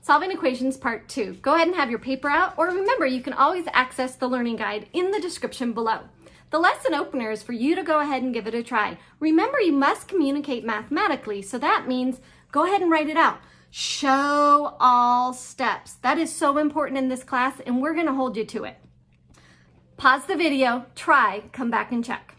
Solving Equations Part 2. Go ahead and have your paper out, or remember, you can always access the learning guide in the description below. The lesson opener is for you to go ahead and give it a try. Remember, you must communicate mathematically, so that means go ahead and write it out. Show all steps. That is so important in this class, and we're going to hold you to it. Pause the video, try, come back and check.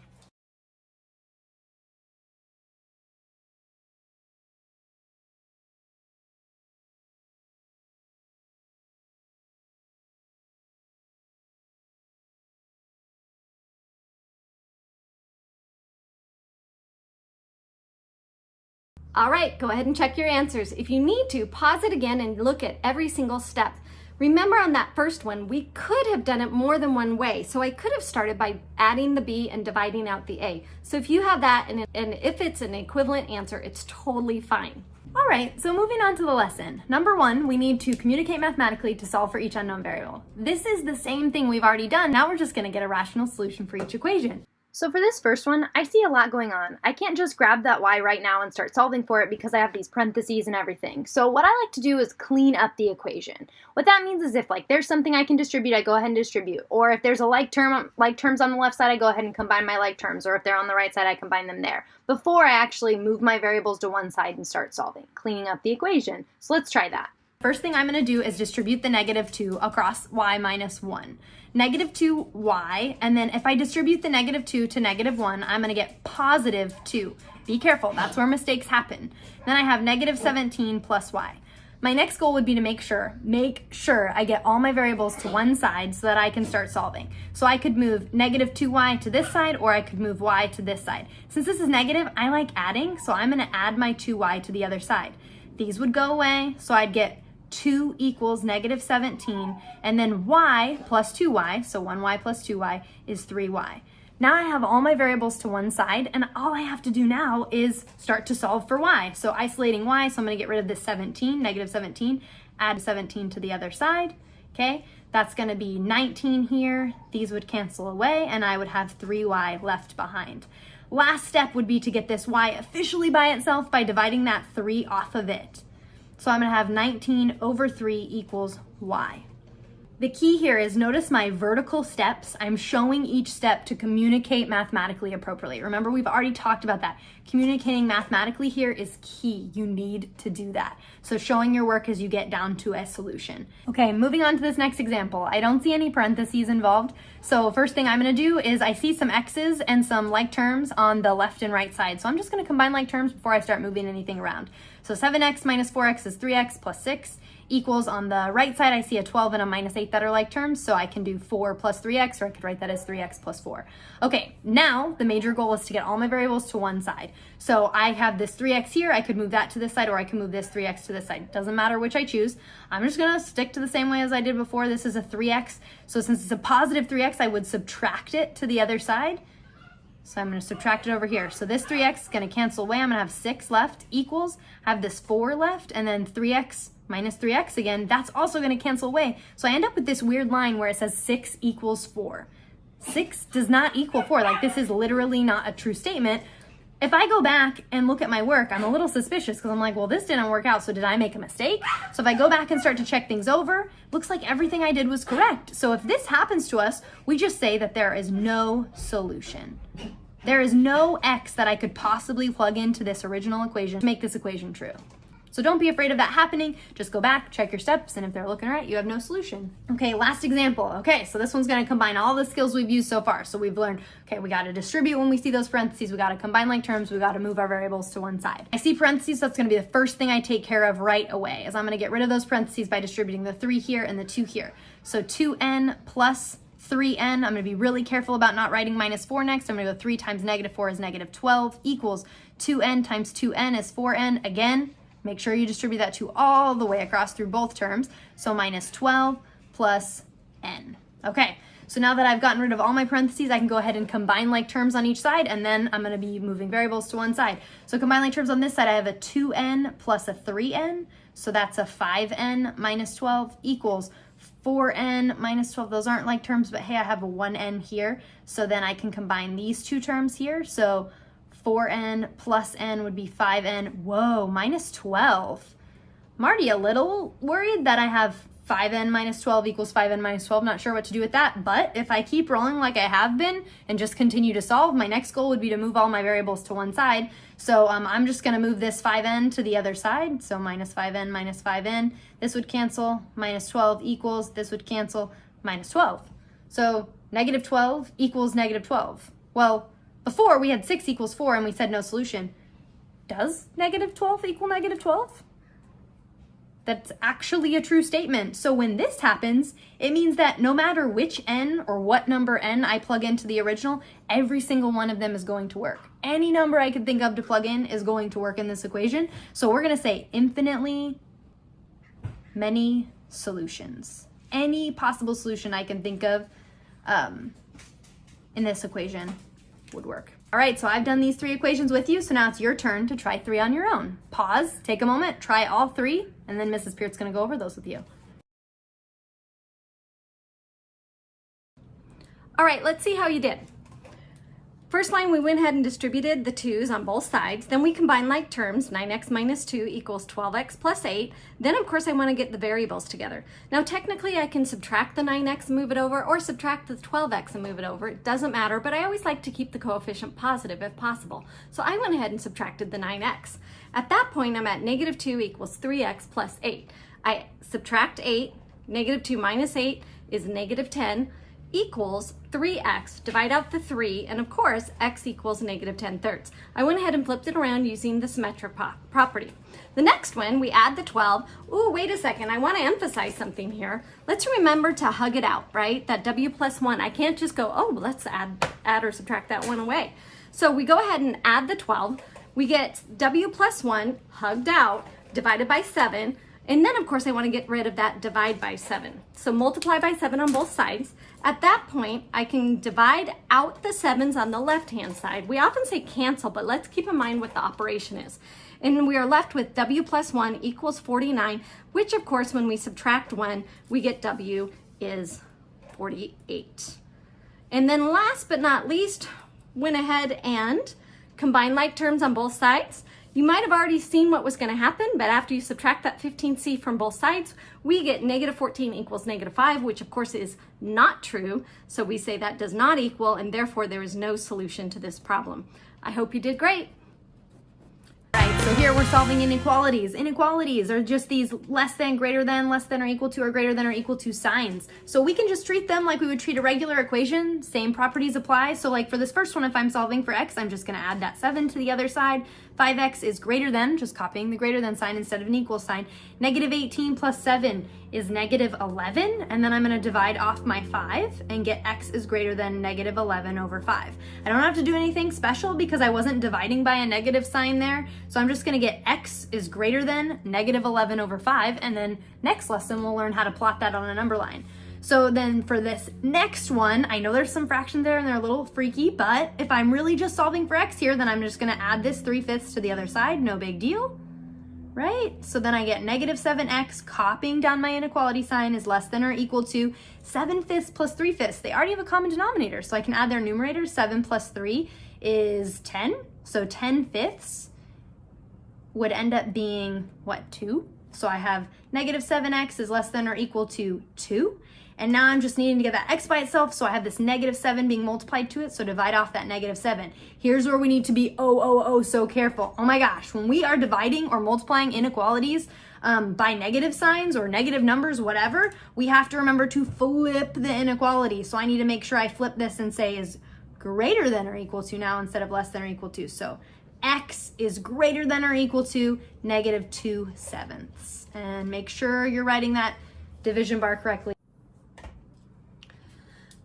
All right, go ahead and check your answers. If you need to, pause it again and look at every single step. Remember on that first one, we could have done it more than one way. So I could have started by adding the B and dividing out the A. So if you have that and if it's an equivalent answer, it's totally fine. All right, so moving on to the lesson. Number one, we need to communicate mathematically to solve for each unknown variable. This is the same thing we've already done. Now we're just gonna get a rational solution for each equation. So for this first one, I see a lot going on. I can't just grab that y right now and start solving for it because I have these parentheses and everything. So what I like to do is clean up the equation. What that means is if there's something I can distribute, I go ahead and distribute. Or if there's a like terms on the left side, I go ahead and combine my like terms. Or if they're on the right side, I combine them there. Before I actually move my variables to one side and start solving, cleaning up the equation. So let's try that. First thing I'm going to do is distribute the -2 across y minus 1. -2y, and then if I distribute the -2 to -1, I'm going to get +2. Be careful, that's where mistakes happen. Then I have -17 plus y. My next goal would be to make sure I get all my variables to one side so that I can start solving. So I could move -2y to this side, or I could move y to this side. Since this is negative, I like adding, so I'm going to add my 2y to the other side. These would go away, so I'd get 2 equals -17, and then y plus 2y, so 1y plus 2y is 3y. Now I have all my variables to one side, and all I have to do now is start to solve for y. So isolating y, so I'm going to get rid of this 17, -17, add 17 to the other side, okay? That's going to be 19 here. These would cancel away, and I would have 3y left behind. Last step would be to get this y officially by itself by dividing that 3 off of it. So I'm going to have 19 over 3 equals y. The key here is notice my vertical steps. I'm showing each step to communicate mathematically appropriately. Remember, we've already talked about that. Communicating mathematically here is key. You need to do that. So showing your work as you get down to a solution. Okay, moving on to this next example. I don't see any parentheses involved. So first thing I'm going to do is I see some x's and some like terms on the left and right side. So I'm just going to combine like terms before I start moving anything around. So 7x minus 4x is 3x plus 6 equals, on the right side, I see a 12 and a -8 that are like terms, so I can do 4 plus 3x, or I could write that as 3x plus 4. Okay, now the major goal is to get all my variables to one side. So I have this 3x here, I could move that to this side, or I can move this 3x to this side. Doesn't matter which I choose. I'm just gonna stick to the same way as I did before. This is a 3x, so since it's a positive 3x, I would subtract it to the other side. So I'm going to subtract it over here. So this 3x is going to cancel away. I'm going to have 6 left equals, have this 4 left, and then 3x minus 3x again. That's also going to cancel away. So I end up with this weird line where it says 6 equals 4. 6 does not equal 4. Like, this is literally not a true statement. If I go back and look at my work, I'm a little suspicious because I'm like, well, this didn't work out, so did I make a mistake? So if I go back and start to check things over, looks like everything I did was correct. So if this happens to us, we just say that there is no solution. There is no x that I could possibly plug into this original equation to make this equation true. So don't be afraid of that happening. Just go back, check your steps, and if they're looking right, you have no solution. Okay, last example. Okay, so this one's going to combine all the skills we've used so far. So we've learned, okay, we got to distribute when we see those parentheses. We got to combine like terms. We got to move our variables to one side. I see parentheses, so that's going to be the first thing I take care of right away, as I'm going to get rid of those parentheses by distributing the 3 here and the 2 here. So 2n plus 3n, I'm going to be really careful about not writing -4 next. I'm going to go 3 times -4 is -12 equals 2n times 2n is 4n. Again, make sure you distribute that 2 all the way across through both terms. So -12 plus n. Okay, so now that I've gotten rid of all my parentheses, I can go ahead and combine like terms on each side, and then I'm going to be moving variables to one side. So combine like terms on this side, I have a 2n plus a 3n, so that's a 5n minus 12 equals 4n minus 12. Those aren't like terms, but hey, I have a 1n here. So then I can combine these two terms here. So 4n plus n would be 5n. Whoa, minus 12. I'm already a little worried that I have 5n minus 12 equals 5n minus 12. Not sure what to do with that, but if I keep rolling like I have been and just continue to solve, my next goal would be to move all my variables to one side. So I'm just gonna move this 5n to the other side. So minus 5n minus 5n, this would cancel, minus 12 equals, this would cancel, minus 12. So negative 12 equals negative 12. Well, before we had 6 equals 4 and we said no solution. Does negative 12 equal negative 12? That's actually a true statement. So when this happens, it means that no matter which n or what number n I plug into the original, every single one of them is going to work. Any number I can think of to plug in is going to work in this equation. So we're gonna say infinitely many solutions. Any possible solution I can think of in this equation would work. All right, so I've done these 3 equations with you, so now it's your turn to try 3 on your own. Pause, take a moment, try all 3, and then Mrs. Peart's gonna go over those with you. All right, let's see how you did. First line, we went ahead and distributed the 2's on both sides. Then we combined like terms, 9x minus 2 equals 12x plus 8. Then, of course, I want to get the variables together. Now, technically, I can subtract the 9x and move it over, or subtract the 12x and move it over. It doesn't matter, but I always like to keep the coefficient positive if possible. So I went ahead and subtracted the 9x. At that point, I'm at negative 2 equals 3x plus 8. I subtract 8, negative 2 minus 8 is negative 10, equals 3x, divide out the 3, and of course, x equals negative 10/3. I went ahead and flipped it around using the symmetric property. The next one, we add the 12. Ooh, wait a second, I want to emphasize something here. Let's remember to hug it out, right? That w plus 1, I can't just go, oh, let's add or subtract that 1 away. So we go ahead and add the 12. We get w plus 1 hugged out, divided by 7. And then, of course, I want to get rid of that divide by 7. So multiply by 7 on both sides. At that point, I can divide out the 7's on the left-hand side. We often say cancel, but let's keep in mind what the operation is. And we are left with w plus 1 equals 49, which, of course, when we subtract 1, we get w is 48. And then last but not least, went ahead and combined like terms on both sides. You might have already seen what was going to happen, but after you subtract that 15c from both sides, we get negative 14 equals negative 5, which of course is not true. So we say that does not equal, and therefore there is no solution to this problem. I hope you did great. Right, so here we're solving inequalities. Inequalities are just these less than, greater than, less than or equal to, or greater than or equal to signs. So we can just treat them like we would treat a regular equation. Same properties apply. So like for this first one, if I'm solving for x, I'm just gonna add that 7 to the other side. 5x is greater than, just copying the greater than sign instead of an equal sign. Negative 18 plus 7 is negative 11, and then I'm gonna divide off my 5 and get x is greater than negative 11 over 5. I don't have to do anything special because I wasn't dividing by a negative sign there, so I'm just gonna get x is greater than negative 11 over 5, and then next lesson we'll learn how to plot that on a number line. So then for this next one, I know there's some fractions there and they're a little freaky, but if I'm really just solving for x here, then I'm just gonna add this 3/5 to the other side, no big deal, right? So then I get negative 7x, copying down my inequality sign, is less than or equal to 7/5 plus 3/5. They already have a common denominator, so I can add their numerators. 7 plus 3 is 10, so 10/5 would end up being, what, 2? So I have negative 7x is less than or equal to 2. And now I'm just needing to get that x by itself, so I have this negative 7 being multiplied to it, so divide off that negative 7. Here's where we need to be so careful. Oh my gosh, when we are dividing or multiplying inequalities by negative signs or negative numbers, whatever, we have to remember to flip the inequality. So I need to make sure I flip this and say is greater than or equal to now instead of less than or equal to. So x is greater than or equal to negative 2/7. And make sure you're writing that division bar correctly.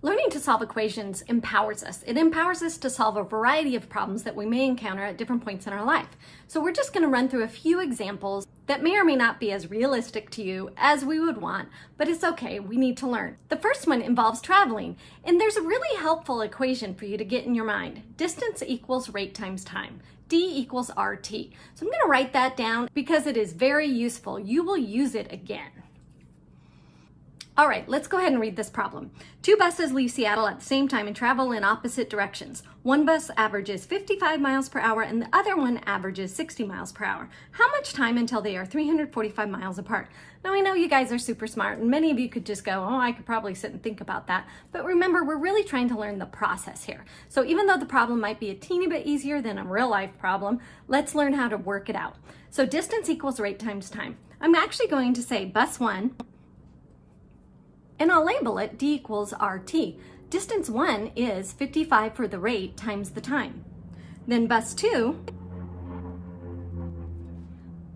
Learning to solve equations empowers us. It empowers us to solve a variety of problems that we may encounter at different points in our life. So we're just going to run through a few examples that may or may not be as realistic to you as we would want, but it's okay, we need to learn. The first one involves traveling, and there's a really helpful equation for you to get in your mind. Distance equals rate times time. D equals RT. So I'm going to write that down because it is very useful. You will use it again. All right, let's go ahead and read this problem. Two buses leave Seattle at the same time and travel in opposite directions. One bus averages 55 miles per hour and the other one averages 60 miles per hour. How much time until they are 345 miles apart? Now, I know you guys are super smart and many of you could just go, oh, I could probably sit and think about that. But remember, we're really trying to learn the process here. So even though the problem might be a teeny bit easier than a real life problem, let's learn how to work it out. So distance equals rate times time. I'm actually going to say bus 1, and I'll label it D equals RT. Distance 1 is 55 for the rate times the time. Then bus 2,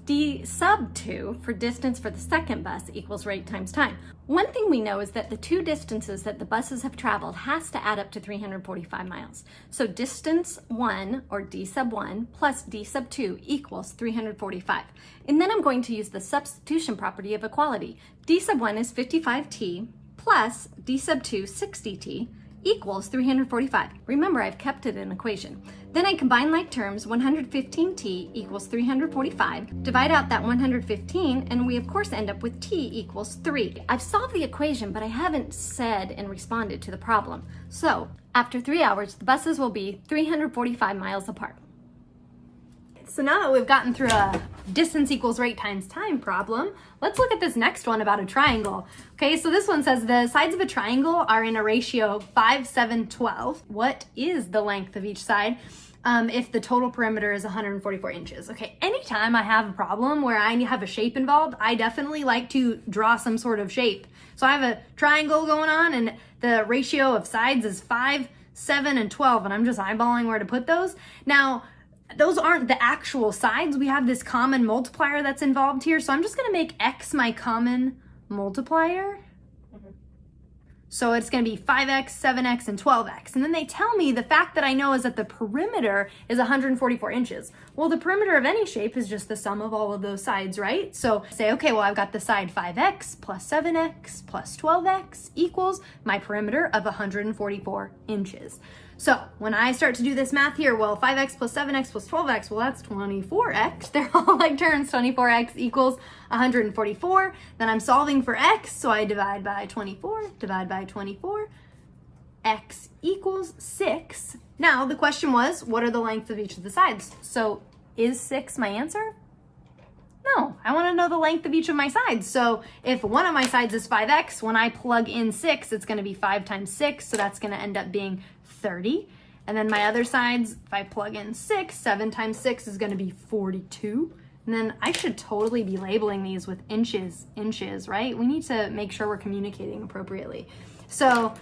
D sub 2 for distance for the second bus equals rate times time. One thing we know is that the two distances that the buses have traveled has to add up to 345 miles. So distance 1, or D sub 1, plus D sub 2 equals 345. And then I'm going to use the substitution property of equality. D sub 1 is 55t plus D sub 2, 60t, equals 345. Remember, I've kept it an equation. Then I combine like terms, 115t equals 345, divide out that 115, and we of course end up with t equals 3. I've solved the equation, but I haven't said and responded to the problem. So, after 3 hours, the buses will be 345 miles apart. So now that we've gotten through a distance equals rate times time problem, let's look at this next one about a triangle. Okay, so this one says the sides of a triangle are in a ratio of 5, 7, 12. What is the length of each side if the total perimeter is 144 inches? Okay, anytime I have a problem where I have a shape involved, I definitely like to draw some sort of shape. So I have a triangle going on and the ratio of sides is 5, 7, and 12, and I'm just eyeballing where to put those. Now, those aren't the actual sides. We have this common multiplier that's involved here. So I'm just going to make x my common multiplier. So it's going to be 5x, 7x, and 12x. And then they tell me the fact that I know is that the perimeter is 144 inches. Well, the perimeter of any shape is just the sum of all of those sides, right? So say, okay, well, I've got the side 5x plus 7x plus 12x equals my perimeter of 144 inches. So when I start to do this math here, well, 5x plus 7x plus 12x, well, that's 24x. They're all like terms. 24x equals 144. Then I'm solving for x, so I divide by 24, divide by 24. X equals 6. Now, the question was, what are the lengths of each of the sides? So is 6 my answer? No, I want to know the length of each of my sides. So if one of my sides is 5x, when I plug in 6, it's going to be 5 times 6, so that's going to end up being 30. And then my other sides, if I plug in 6, 7 times 6 is going to be 42. And then I should totally be labeling these with inches, right? We need to make sure we're communicating appropriately. So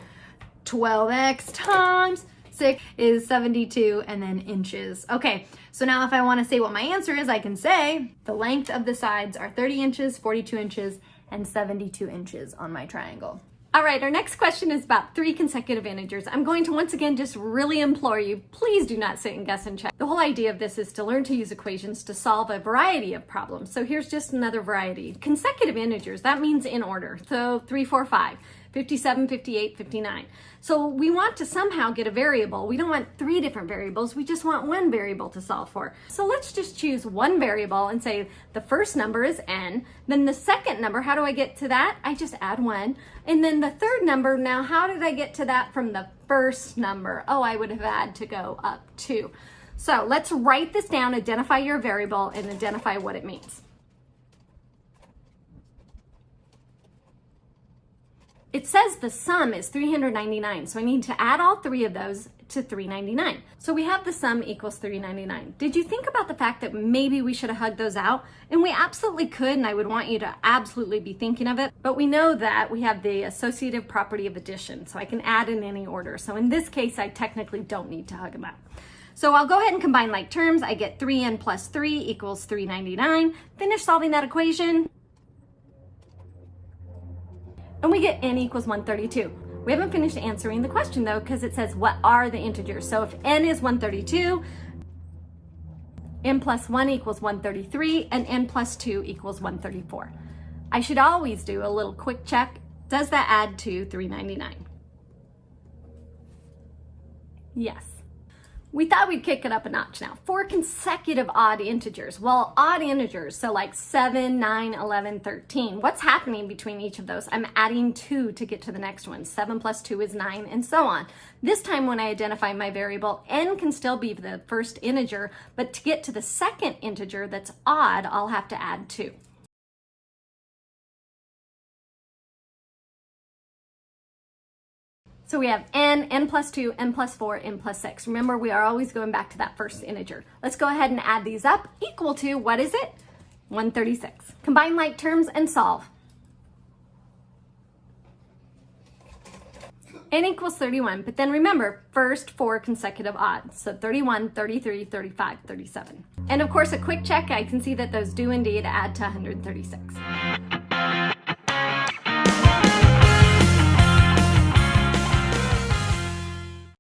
12x times 6 is 72, and then inches. Okay, so now if I want to say what my answer is, I can say the length of the sides are 30 inches, 42 inches, and 72 inches on my triangle. All right, our next question is about 3 consecutive integers. I'm going to once again just really implore you, please do not sit and guess and check. The whole idea of this is to learn to use equations to solve a variety of problems. So here's just another variety. Consecutive integers, that means in order. So 3, 4, 5. 57, 58, 59. So we want to somehow get a variable. We don't want 3 different variables. We just want one variable to solve for. So let's just choose one variable and say the first number is n. Then the second number, how do I get to that? I just add 1. And then the third number, now how did I get to that from the first number? Oh, I would have had to go up 2. So let's write this down, identify your variable, and identify what it means. It says the sum is 399, so I need to add all 3 of those to 399. So we have the sum equals 399. Did you think about the fact that maybe we should have hugged those out? And we absolutely could, and I would want you to absolutely be thinking of it, but we know that we have the associative property of addition, so I can add in any order. So in this case, I technically don't need to hug them out. So I'll go ahead and combine like terms. I get 3n plus 3 equals 399. Finish solving that equation. And we get n equals 132. We haven't finished answering the question though, because it says what are the integers. So if n is 132, n plus 1 equals 133, and n plus 2 equals 134. I should always do a little quick check. Does that add to 399? Yes. We thought we'd kick it up a notch now. 4 consecutive odd integers. Well, odd integers, so like 7, 9, 11, 13. What's happening between each of those? I'm adding 2 to get to the next one. 7 plus 2 is 9, and so on. This time when I identify my variable, n can still be the first integer, but to get to the second integer that's odd, I'll have to add 2. So we have n plus 2, n plus 4, n plus 6. Remember, we are always going back to that first integer. Let's go ahead and add these up, equal to, what is it? 136. Combine like terms and solve. N equals 31, but then remember, first 4 consecutive odds. So 31, 33, 35, 37. And of course, a quick check, I can see that those do indeed add to 136.